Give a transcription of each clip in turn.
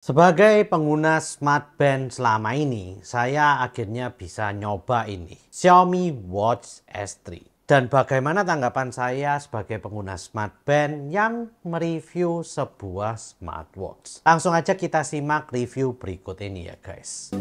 Sebagai pengguna smartband selama ini, saya akhirnya bisa nyoba ini Xiaomi Watch S3. Dan bagaimana tanggapan saya sebagai pengguna smartband yang mereview sebuah smartwatch? Langsung aja kita simak review berikut ini ya guys.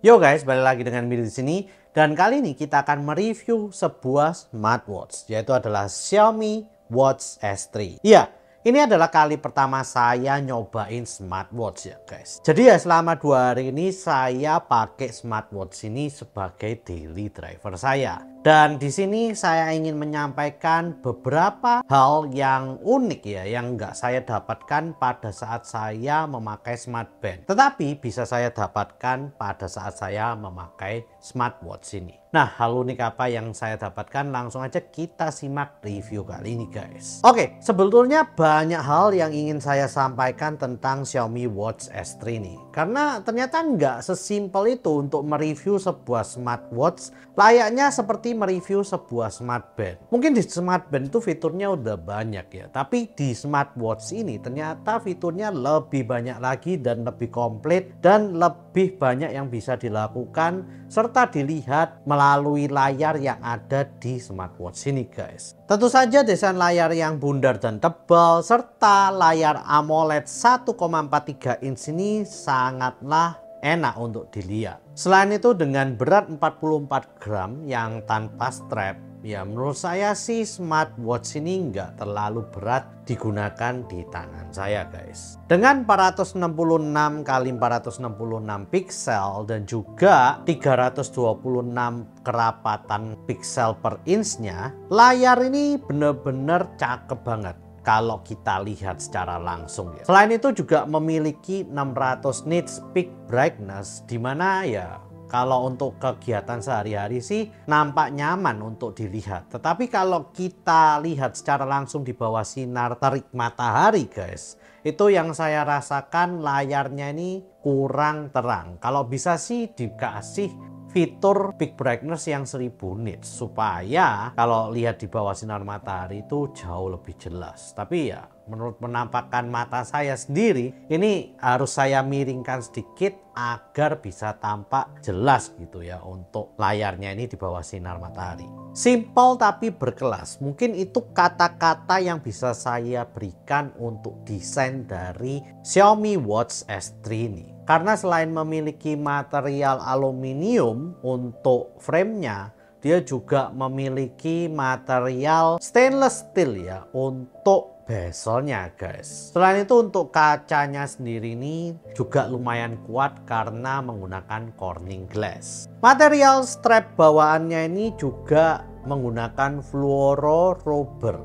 Yo guys, balik lagi dengan Miri di sini. Dan kali ini kita akan mereview sebuah smartwatch, yaitu adalah Xiaomi Watch S3. Iya, ini adalah kali pertama saya nyobain smartwatch ya guys. Jadi ya selama 2 hari ini saya pakai smartwatch ini sebagai daily driver saya. Dan di sini saya ingin menyampaikan beberapa hal yang unik ya, yang nggak saya dapatkan pada saat saya memakai smartband. Tetapi bisa saya dapatkan pada saat saya memakai smartwatch ini. Nah, hal unik apa yang saya dapatkan? Langsung aja kita simak review kali ini guys. Oke, sebetulnya banyak hal yang ingin saya sampaikan tentang Xiaomi Watch S3 ini. Karena ternyata nggak sesimpel itu untuk mereview sebuah smartwatch layaknya seperti mereview sebuah smartband. Mungkin di smartband itu fiturnya udah banyak ya, tapi di smartwatch ini ternyata fiturnya lebih banyak lagi dan lebih komplit dan lebih banyak yang bisa dilakukan serta dilihat melalui layar yang ada di smartwatch ini guys. Tentu saja desain layar yang bundar dan tebal serta layar AMOLED 1,43 inch ini sangatlah enak untuk dilihat. Selain itu dengan berat 44 gram yang tanpa strap, ya menurut saya sih smartwatch ini nggak terlalu berat digunakan di tangan saya guys. Dengan 466 x 466 pixel dan juga 326 kerapatan pixel per inch-nya, layar ini bener-bener cakep banget kalau kita lihat secara langsung ya. Selain itu juga memiliki 600 nits peak brightness, dimana ya kalau untuk kegiatan sehari-hari sih nampak nyaman untuk dilihat. Tetapi kalau kita lihat secara langsung di bawah sinar terik matahari guys, itu yang saya rasakan layarnya ini kurang terang. Kalau bisa sih dikasih fitur peak brightness yang 1000 nits supaya kalau lihat di bawah sinar matahari itu jauh lebih jelas. Tapi ya menurut penampakan mata saya sendiri ini harus saya miringkan sedikit agar bisa tampak jelas gitu ya untuk layarnya ini di bawah sinar matahari. Simple tapi berkelas, mungkin itu kata-kata yang bisa saya berikan untuk desain dari Xiaomi Watch S3 ini. Karena selain memiliki material aluminium untuk framenya, dia juga memiliki material stainless steel ya untuk bezelnya guys. Selain itu untuk kacanya sendiri ini juga lumayan kuat karena menggunakan Corning glass. Material strap bawaannya ini juga menggunakan fluoro rubber.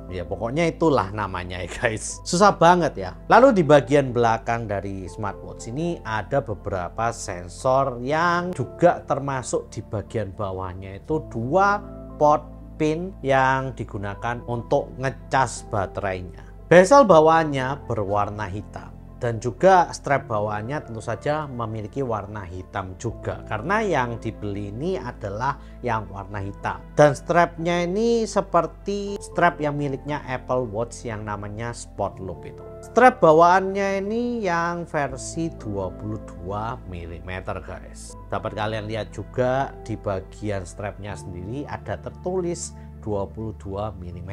Ya pokoknya itulah namanya ya guys. Susah banget ya. Lalu di bagian belakang dari smartwatch ini ada beberapa sensor yang juga termasuk di bagian bawahnya itu 2 port pin yang digunakan untuk ngecas baterainya. Bezel bawaannya berwarna hitam. Dan juga strap bawaannya tentu saja memiliki warna hitam juga. Karena yang dibeli ini adalah yang warna hitam. Dan strapnya ini seperti strap yang miliknya Apple Watch yang namanya Sport Loop itu. Strap bawaannya ini yang versi 22 mm guys. Dapat kalian lihat juga di bagian strapnya sendiri ada tertulis 22 mm.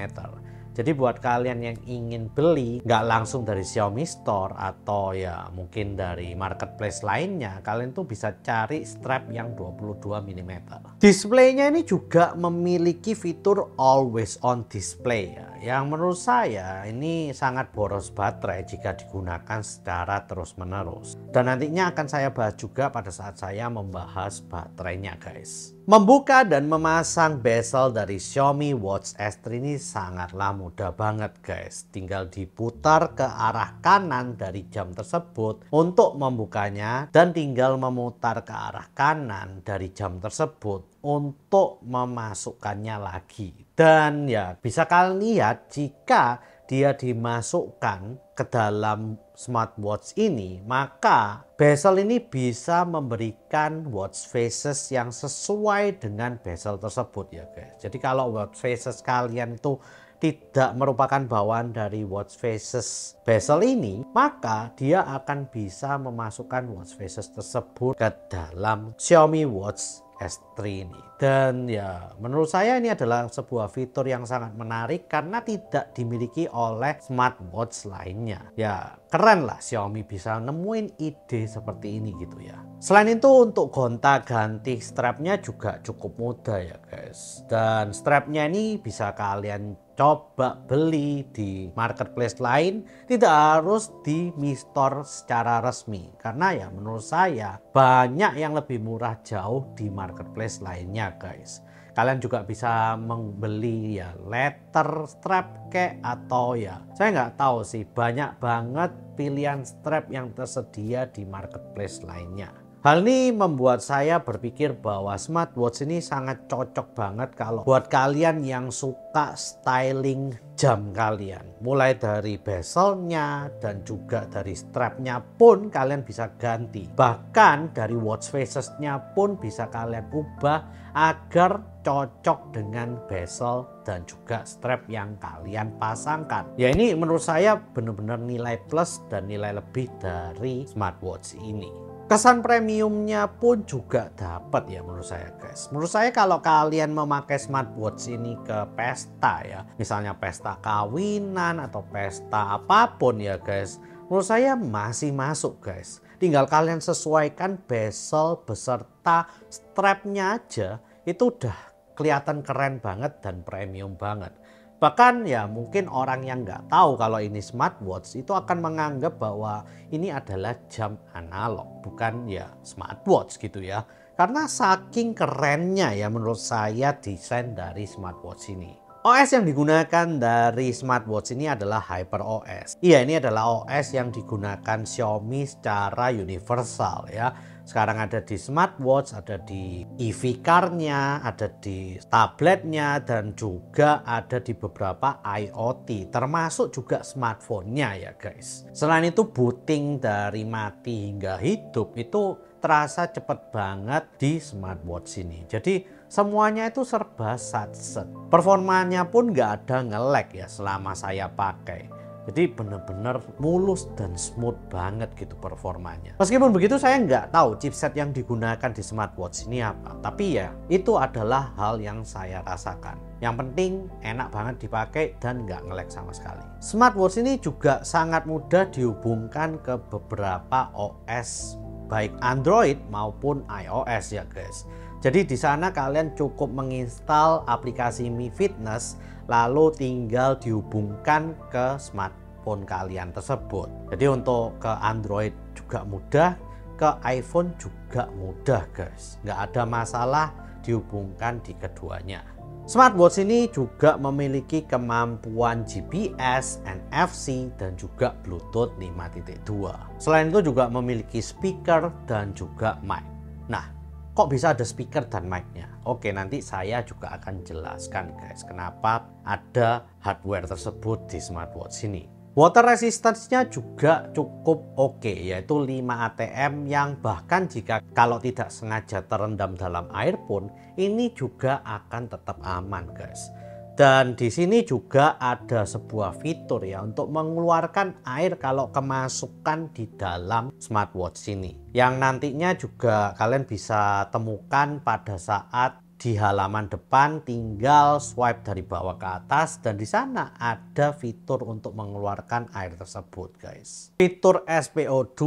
Jadi buat kalian yang ingin beli nggak langsung dari Xiaomi Store atau ya mungkin dari marketplace lainnya, kalian tuh bisa cari strap yang 22 mm. Displaynya ini juga memiliki fitur always on display ya, yang menurut saya ini sangat boros baterai jika digunakan secara terus-menerus. Dan nantinya akan saya bahas juga pada saat saya membahas baterainya guys. Membuka dan memasang bezel dari Xiaomi Watch S3 ini sangatlah mudah banget guys. Tinggal diputar ke arah kanan dari jam tersebut untuk membukanya dan tinggal memutar ke arah kanan dari jam tersebut untuk memasukkannya lagi. Dan ya bisa kalian lihat jika dia dimasukkan ke dalam smartwatch ini, maka bezel ini bisa memberikan watch faces yang sesuai dengan bezel tersebut ya guys. Jadi kalau watch faces kalian itu tidak merupakan bawaan dari watch faces bezel ini, maka dia akan bisa memasukkan watch faces tersebut ke dalam Xiaomi Watch S3 ini. Dan ya menurut saya ini adalah sebuah fitur yang sangat menarik karena tidak dimiliki oleh smartwatch lainnya. Ya keren lah Xiaomi bisa nemuin ide seperti ini gitu ya. Selain itu untuk gonta-ganti strapnya juga cukup mudah ya guys. Dan strapnya ini bisa kalian coba beli di marketplace lain, tidak harus di Mi Store secara resmi, karena ya menurut saya banyak yang lebih murah jauh di marketplace lainnya guys. Kalian juga bisa membeli ya leather strap kayak, atau ya saya nggak tahu sih, banyak banget pilihan strap yang tersedia di marketplace lainnya. Hal ini membuat saya berpikir bahwa smartwatch ini sangat cocok banget kalau buat kalian yang suka styling jam kalian. Mulai dari bezelnya dan juga dari strapnya pun kalian bisa ganti. Bahkan dari watch facesnya pun bisa kalian ubah agar cocok dengan bezel dan juga strap yang kalian pasangkan. Ya ini menurut saya benar-benar nilai plus dan nilai lebih dari smartwatch ini. Kesan premiumnya pun juga dapat ya menurut saya guys. Menurut saya kalau kalian memakai smartwatch ini ke pesta ya, misalnya pesta kawinan atau pesta apapun ya guys, menurut saya masih masuk guys. Tinggal kalian sesuaikan bezel beserta strapnya aja, itu udah kelihatan keren banget dan premium banget. Bahkan ya mungkin orang yang nggak tahu kalau ini smartwatch itu akan menganggap bahwa ini adalah jam analog, bukan ya smartwatch gitu ya. Karena saking kerennya ya menurut saya desain dari smartwatch ini. OS yang digunakan dari smartwatch ini adalah HyperOS. Iya, ini adalah OS yang digunakan Xiaomi secara universal ya. Sekarang ada di smartwatch, ada di EV car-nya, ada di tabletnya, dan juga ada di beberapa IoT, termasuk juga smartphone-nya ya guys. Selain itu booting dari mati hingga hidup itu terasa cepet banget di smartwatch ini. Jadi semuanya itu serba satset. Performanya pun nggak ada nge-lag ya selama saya pakai. Jadi benar-benar mulus dan smooth banget gitu performanya. Meskipun begitu saya nggak tahu chipset yang digunakan di smartwatch ini apa. Tapi ya itu adalah hal yang saya rasakan. Yang penting enak banget dipakai dan nggak nge-lag sama sekali. Smartwatch ini juga sangat mudah dihubungkan ke beberapa OS baik Android maupun iOS ya guys. Jadi di sana kalian cukup menginstal aplikasi Mi Fitness lalu tinggal dihubungkan ke smartphone kalian tersebut. Jadi untuk ke Android juga mudah, ke iPhone juga mudah guys. Nggak ada masalah dihubungkan di keduanya. Smartwatch ini juga memiliki kemampuan GPS, NFC, dan juga Bluetooth 5.2. Selain itu juga memiliki speaker dan juga mic. Nah, kok bisa ada speaker dan mic-nya? Oke, nanti saya juga akan jelaskan guys kenapa ada hardware tersebut di smartwatch ini. Water resistance-nya juga cukup oke, yaitu 5 ATM yang bahkan jika kalau tidak sengaja terendam dalam air pun ini juga akan tetap aman guys. Dan di sini juga ada sebuah fitur ya untuk mengeluarkan air kalau kemasukan di dalam smartwatch ini. Yang nantinya juga kalian bisa temukan pada saat di halaman depan tinggal swipe dari bawah ke atas dan di sana ada fitur untuk mengeluarkan air tersebut guys. Fitur SPO2,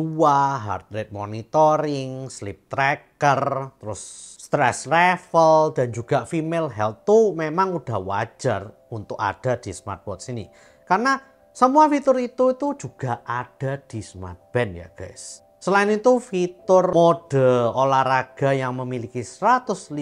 heart rate monitoring, sleep tracker, terus stress level dan juga female health tuh memang udah wajar untuk ada di smartwatch ini. Karena semua fitur itu juga ada di smartband ya guys. Selain itu fitur mode olahraga yang memiliki 150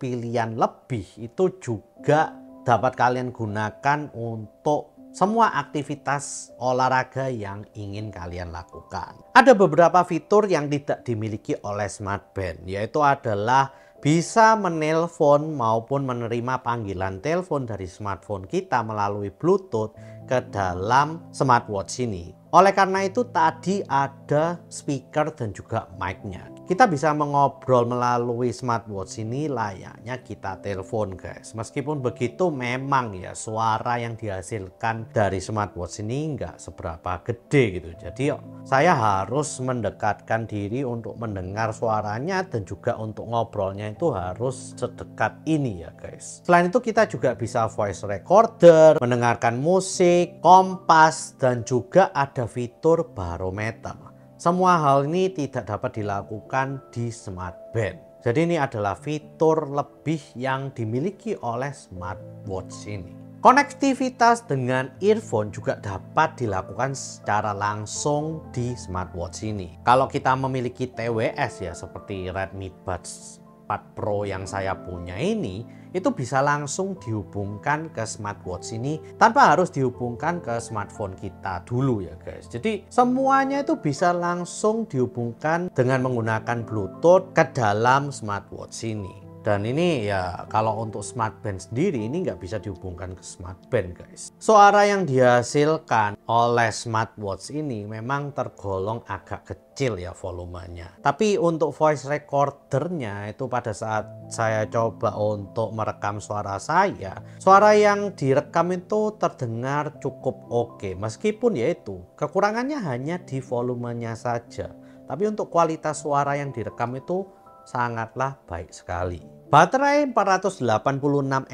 pilihan lebih itu juga dapat kalian gunakan untuk semua aktivitas olahraga yang ingin kalian lakukan. Ada beberapa fitur yang tidak dimiliki oleh smartband, yaitu adalah bisa menelpon maupun menerima panggilan telepon dari smartphone kita melalui Bluetooth ke dalam smartwatch ini. Oleh karena itu tadi ada speaker dan juga mic-nya. Kita bisa mengobrol melalui smartwatch ini layaknya kita telepon guys. Meskipun begitu memang ya suara yang dihasilkan dari smartwatch ini nggak seberapa gede gitu. Jadi saya harus mendekatkan diri untuk mendengar suaranya dan juga untuk ngobrolnya itu harus sedekat ini ya guys. Selain itu kita juga bisa voice recorder, mendengarkan musik, kompas, dan juga ada fitur barometer. Semua hal ini tidak dapat dilakukan di smart band. Jadi ini adalah fitur lebih yang dimiliki oleh smartwatch ini. Konektivitas dengan earphone juga dapat dilakukan secara langsung di smartwatch ini. Kalau kita memiliki TWS ya seperti Redmi Buds 4 Pro yang saya punya ini, itu bisa langsung dihubungkan ke smartwatch ini tanpa harus dihubungkan ke smartphone kita dulu ya guys. Jadi semuanya itu bisa langsung dihubungkan dengan menggunakan Bluetooth ke dalam smartwatch ini. Dan ini ya kalau untuk smart band sendiri ini nggak bisa dihubungkan ke smart band guys. Suara yang dihasilkan oleh smartwatch ini memang tergolong agak kecil ya volumenya. Tapi untuk voice recordernya itu pada saat saya coba untuk merekam suara saya, suara yang direkam itu terdengar cukup oke. Meskipun yaitu kekurangannya hanya di volumenya saja. Tapi untuk kualitas suara yang direkam itu sangatlah baik sekali. Baterai 486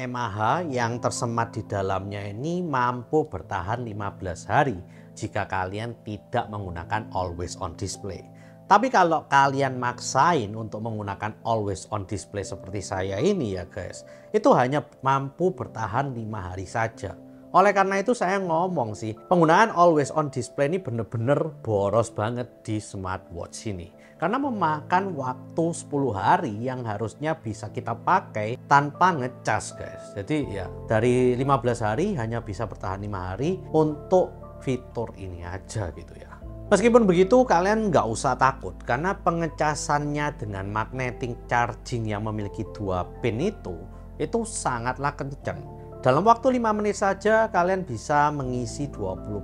mAh yang tersemat di dalamnya ini mampu bertahan 15 hari jika kalian tidak menggunakan always on display. Tapi kalau kalian maksain untuk menggunakan always on display seperti saya ini ya guys, itu hanya mampu bertahan 5 hari saja. Oleh karena itu saya ngomong sih, penggunaan always on display ini bener-bener boros banget di smartwatch ini. Karena memakan waktu 10 hari yang harusnya bisa kita pakai tanpa ngecas guys. Jadi ya dari 15 hari hanya bisa bertahan 5 hari untuk fitur ini aja gitu ya. Meskipun begitu kalian nggak usah takut karena pengecasannya dengan magnetic charging yang memiliki 2 pin itu sangatlah kencang. Dalam waktu 5 menit saja kalian bisa mengisi 20%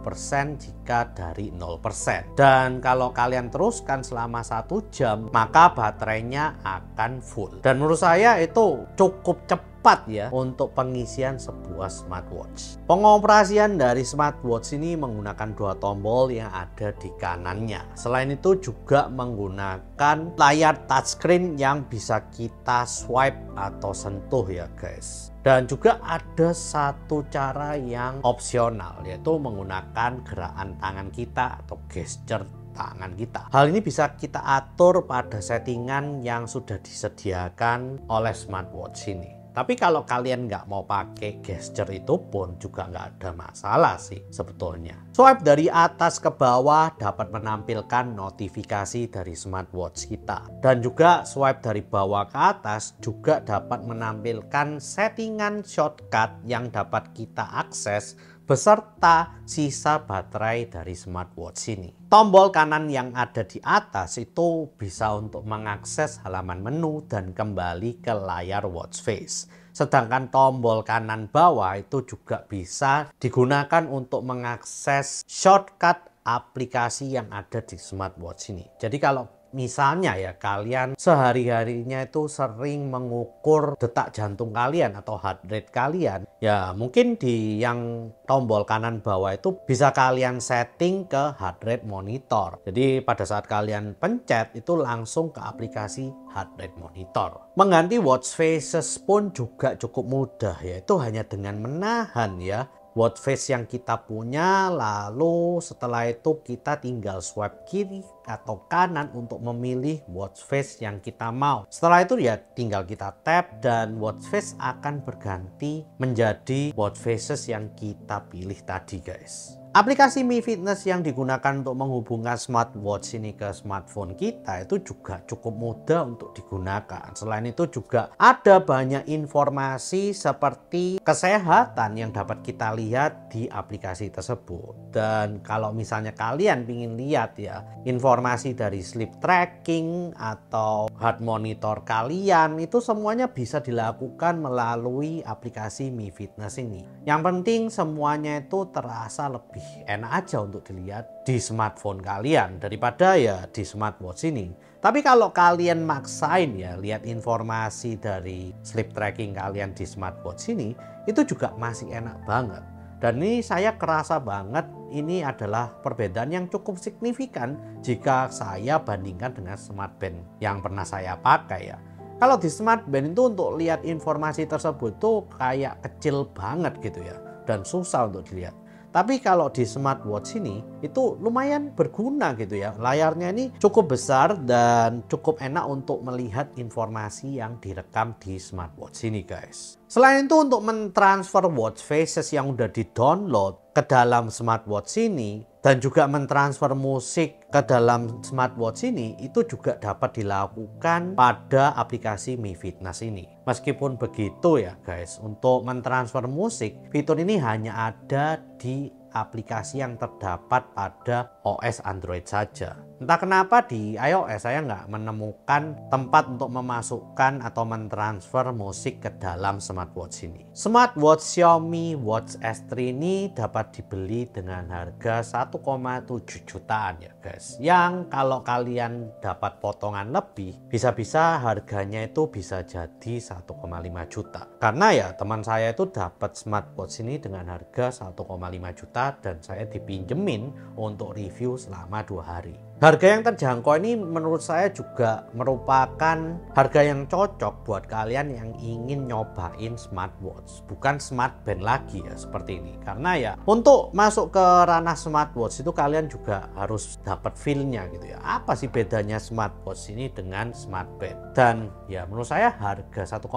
jika dari 0%. Dan kalau kalian teruskan selama 1 jam, maka baterainya akan full. Dan menurut saya itu cukup cepat ya untuk pengisian sebuah smartwatch. Pengoperasian dari smartwatch ini menggunakan 2 tombol yang ada di kanannya. Selain itu juga menggunakan layar touchscreen yang bisa kita swipe atau sentuh ya guys. Dan juga ada satu cara yang opsional, yaitu menggunakan gerakan tangan kita atau gesture tangan kita. Hal ini bisa kita atur pada settingan yang sudah disediakan oleh smartwatch ini. Tapi kalau kalian nggak mau pakai gesture itu pun juga nggak ada masalah sih sebetulnya. Swipe dari atas ke bawah dapat menampilkan notifikasi dari smartwatch kita. Dan juga swipe dari bawah ke atas juga dapat menampilkan settingan shortcut yang dapat kita akses beserta sisa baterai dari smartwatch ini. Tombol kanan yang ada di atas itu bisa untuk mengakses halaman menu dan kembali ke layar watch face. Sedangkan tombol kanan bawah itu juga bisa digunakan untuk mengakses shortcut aplikasi yang ada di smartwatch ini. Jadi kalau misalnya ya kalian sehari-harinya itu sering mengukur detak jantung kalian atau heart rate kalian, ya mungkin di yang tombol kanan bawah itu bisa kalian setting ke heart rate monitor. Jadi pada saat kalian pencet itu langsung ke aplikasi heart rate monitor. Mengganti watch faces pun juga cukup mudah, yaitu hanya dengan menahan ya watch face yang kita punya, lalu setelah itu kita tinggal swipe kiri atau kanan untuk memilih watch face yang kita mau. Setelah itu ya tinggal kita tap dan watch face akan berganti menjadi watch faces yang kita pilih tadi guys. Aplikasi Mi Fitness yang digunakan untuk menghubungkan smartwatch ini ke smartphone kita itu juga cukup mudah untuk digunakan. Selain itu juga ada banyak informasi seperti kesehatan yang dapat kita lihat di aplikasi tersebut. Dan kalau misalnya kalian ingin lihat ya informasi dari sleep tracking atau heart monitor kalian, itu semuanya bisa dilakukan melalui aplikasi Mi Fitness ini. Yang penting semuanya itu terasa lebih enak aja untuk dilihat di smartphone kalian daripada ya di smartwatch ini. Tapi kalau kalian maksain ya lihat informasi dari sleep tracking kalian di smartwatch ini, itu juga masih enak banget. Dan ini saya kerasa banget ini adalah perbedaan yang cukup signifikan jika saya bandingkan dengan smartband yang pernah saya pakai ya. Kalau di smartband itu untuk lihat informasi tersebut tuh kayak kecil banget gitu ya, dan susah untuk dilihat. Tapi kalau di smartwatch ini itu lumayan berguna gitu ya. Layarnya ini cukup besar dan cukup enak untuk melihat informasi yang direkam di smartwatch ini guys. Selain itu untuk mentransfer watch faces yang udah di-download ke dalam smartwatch ini dan juga mentransfer musik ke dalam smartwatch ini itu juga dapat dilakukan pada aplikasi Mi Fitness ini. Meskipun begitu ya guys, untuk mentransfer musik, fitur ini hanya ada di aplikasi yang terdapat pada OS Android saja. Entah kenapa di iOS saya nggak menemukan tempat untuk memasukkan atau mentransfer musik ke dalam smartwatch ini. Smartwatch Xiaomi Watch S3 ini dapat dibeli dengan harga 1,7 jutaan ya guys. Yang kalau kalian dapat potongan lebih, bisa-bisa harganya itu bisa jadi 1,5 juta. Karena ya teman saya itu dapat smartwatch ini dengan harga 1,5 juta dan saya dipinjemin untuk review selama 2 hari. Harga yang terjangkau ini menurut saya juga merupakan harga yang cocok buat kalian yang ingin nyobain smartwatch, bukan smartband lagi ya seperti ini. Karena ya untuk masuk ke ranah smartwatch itu kalian juga harus dapat feel-nya gitu ya. Apa sih bedanya smartwatch ini dengan smartband? Dan ya menurut saya harga 1,5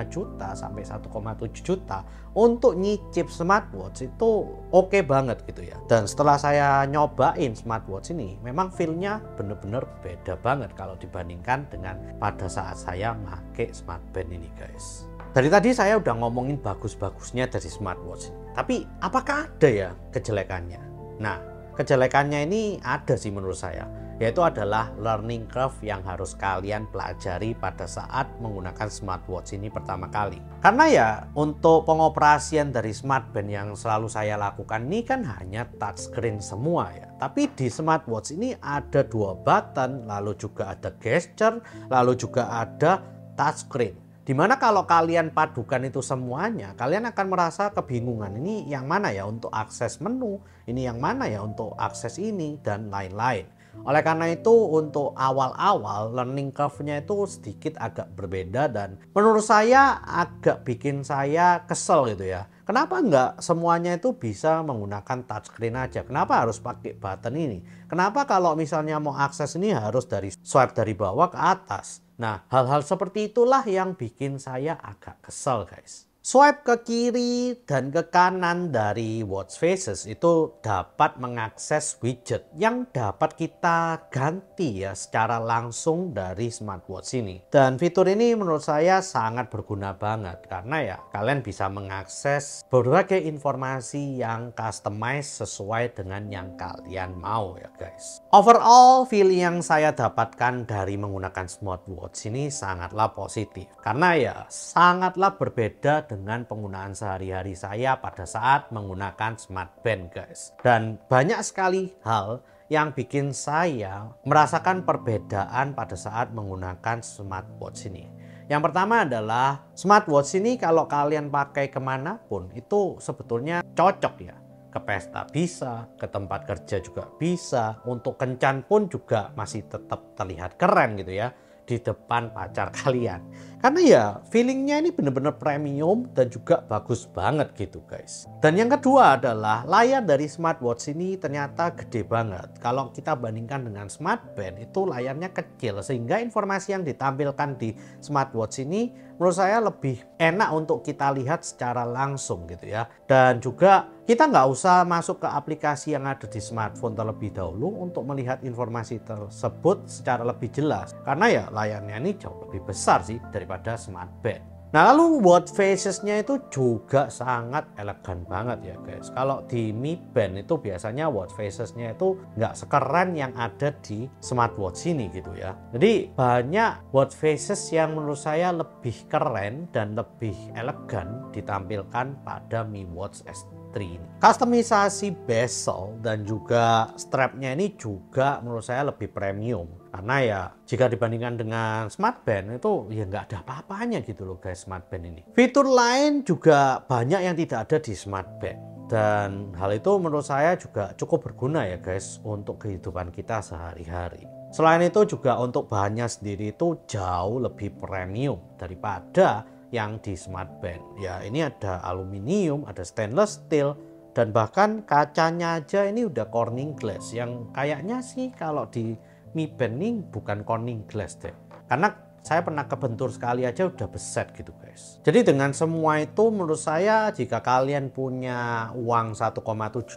juta sampai 1,7 juta untuk nyicip smartwatch itu oke banget gitu ya. Dan setelah saya nyobain smartwatch ini, memang feel-nya bener-bener beda banget kalau dibandingkan dengan pada saat saya pakai smartband ini guys. Dari tadi saya udah ngomongin bagus-bagusnya dari smartwatch, tapi apakah ada ya kejelekannya? Nah, kejelekannya ini ada sih menurut saya, yaitu adalah learning curve yang harus kalian pelajari pada saat menggunakan smartwatch ini pertama kali. Karena ya untuk pengoperasian dari smartband yang selalu saya lakukan ini kan hanya touchscreen semua ya. Tapi di smartwatch ini ada 2 button, lalu juga ada gesture, lalu juga ada touchscreen. Dimana kalau kalian padukan itu semuanya, kalian akan merasa kebingungan. Ini yang mana ya untuk akses menu, ini yang mana ya untuk akses ini, dan lain-lain. Oleh karena itu untuk awal-awal learning curve-nya itu sedikit agak berbeda dan menurut saya agak bikin saya kesel gitu ya. Kenapa nggak semuanya itu bisa menggunakan touchscreen aja? Kenapa harus pakai button ini? Kenapa kalau misalnya mau akses ini harus dari swipe dari bawah ke atas? Nah, hal-hal seperti itulah yang bikin saya agak kesel guys. Swipe ke kiri dan ke kanan dari watch faces itu dapat mengakses widget yang dapat kita ganti ya secara langsung dari smartwatch ini. Dan fitur ini menurut saya sangat berguna banget karena ya kalian bisa mengakses berbagai informasi yang customize sesuai dengan yang kalian mau ya guys. Overall feel yang saya dapatkan dari menggunakan smartwatch ini sangatlah positif karena ya sangatlah berbeda dengan penggunaan sehari-hari saya pada saat menggunakan smartband guys. Dan banyak sekali hal yang bikin saya merasakan perbedaan pada saat menggunakan smartwatch ini. Yang pertama adalah smartwatch ini kalau kalian pakai kemanapun itu sebetulnya cocok ya. Ke pesta bisa, ke tempat kerja juga bisa, untuk kencan pun juga masih tetap terlihat keren gitu ya di depan pacar kalian. Karena ya feelingnya ini benar-benar premium dan juga bagus banget gitu guys. Dan yang kedua adalah layar dari smartwatch ini ternyata gede banget. Kalau kita bandingkan dengan smartband itu layarnya kecil, sehingga informasi yang ditampilkan di smartwatch ini menurut saya lebih enak untuk kita lihat secara langsung gitu ya. Dan juga kita nggak usah masuk ke aplikasi yang ada di smartphone terlebih dahulu untuk melihat informasi tersebut secara lebih jelas. Karena ya layarnya ini jauh lebih besar sih daripada smartband. Nah lalu watch faces-nya itu juga sangat elegan banget ya guys. Kalau di Mi Band itu biasanya watch faces-nya itu nggak sekeren yang ada di smartwatch ini gitu ya. Jadi banyak watch faces yang menurut saya lebih keren dan lebih elegan ditampilkan pada Mi Watch S3 ini. Kustomisasi bezel dan juga strapnya ini juga menurut saya lebih premium. Karena ya jika dibandingkan dengan smartband itu ya nggak ada apa-apanya gitu loh guys smartband ini. Fitur lain juga banyak yang tidak ada di smartband. Dan hal itu menurut saya juga cukup berguna ya guys untuk kehidupan kita sehari-hari. Selain itu juga untuk bahannya sendiri itu jauh lebih premium daripada yang di smartband. Ya ini ada aluminium, ada stainless steel, dan bahkan kacanya aja ini udah Corning glass yang kayaknya sih kalau di Mi Band ini bukan Corning glass deh. Karena saya pernah kebentur sekali aja udah beset gitu guys. Jadi dengan semua itu menurut saya jika kalian punya uang 1,7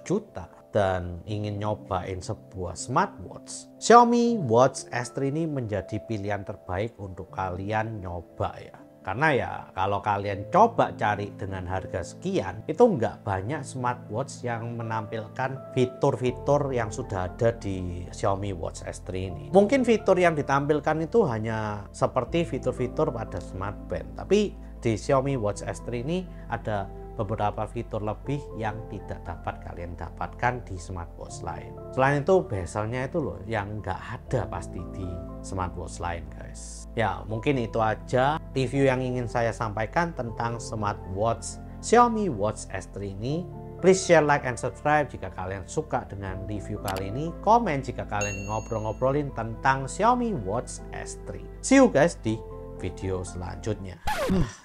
juta dan ingin nyobain sebuah smartwatch, Xiaomi Watch S3 ini menjadi pilihan terbaik untuk kalian nyoba ya. Karena ya kalau kalian coba cari dengan harga sekian, itu nggak banyak smartwatch yang menampilkan fitur-fitur yang sudah ada di Xiaomi Watch S3 ini. Mungkin fitur yang ditampilkan itu hanya seperti fitur-fitur pada smartband, tapi di Xiaomi Watch S3 ini ada beberapa fitur lebih yang tidak dapat kalian dapatkan di smartwatch lain. Selain itu bezelnya itu loh yang nggak ada pasti di smartwatch lain guys. Ya mungkin itu aja review yang ingin saya sampaikan tentang smartwatch Xiaomi Watch S3 ini. Please share, like, and subscribe jika kalian suka dengan review kali ini. Komen jika kalian ngobrol-ngobrolin tentang Xiaomi Watch S3. See you guys di video selanjutnya.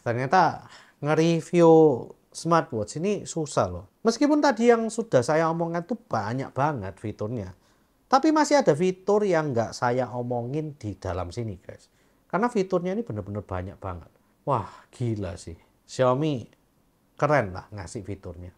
Ternyata nge-review smartwatch ini susah loh. Meskipun tadi yang sudah saya omongkan tuh banyak banget fiturnya, tapi masih ada fitur yang nggak saya omongin di dalam sini guys. Karena fiturnya ini bener-bener banyak banget. Wah gila sih. Xiaomi keren lah ngasih fiturnya.